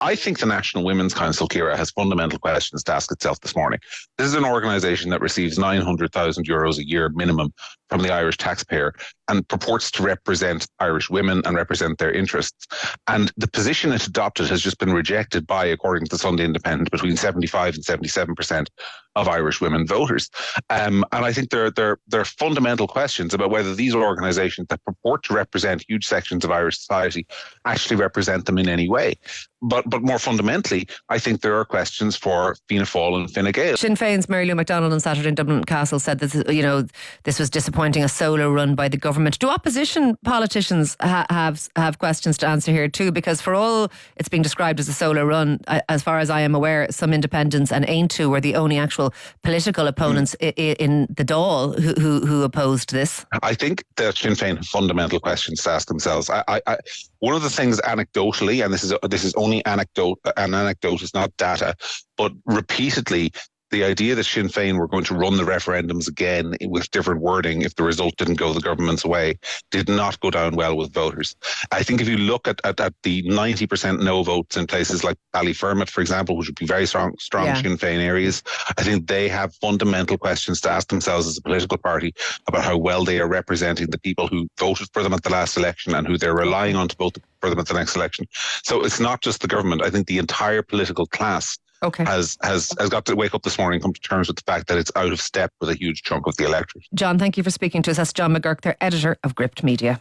I think the National Women's Council, Ciara, has fundamental questions to ask itself this morning. This is an organisation that receives €900,000 a year minimum from the Irish taxpayer and purports to represent Irish women and represent their interests. And the position it adopted has just been rejected by, according to the Sunday Independent, between 75 and 77% of Irish women voters. And I think there are fundamental questions about whether these organisations that purport to represent huge sections of Irish society actually represent them in any way. But more fundamentally, I think there are questions for Fianna Fáil and Fine Gael. Sinn Féin's Mary Lou McDonald on Saturday in Dublin Castle said that this was disappointing, a solo run by the government. Do opposition politicians have questions to answer here too? Because for all it's being described as a solo run, as far as I am aware, some independents and Aontú were the only actual political opponents in the Dáil who opposed this. I think that Sinn Féin have fundamental questions to ask themselves. One of the things anecdotally, and this is only anecdote, an anecdote is not data, but repeatedly, the idea that Sinn Féin were going to run the referendums again with different wording if the result didn't go the government's way did not go down well with voters. I think if you look at the 90% no votes in places like Ballyfermot, for example, which would be very strong Sinn Féin areas, I think they have fundamental questions to ask themselves as a political party about how well they are representing the people who voted for them at the last election and who they're relying on to vote for them at the next election. So it's not just the government. I think the entire political class has got to wake up this morning and come to terms with the fact that it's out of step with a huge chunk of the electorate. John, thank you for speaking to us. That's John McGuirk, their editor of Gript Media.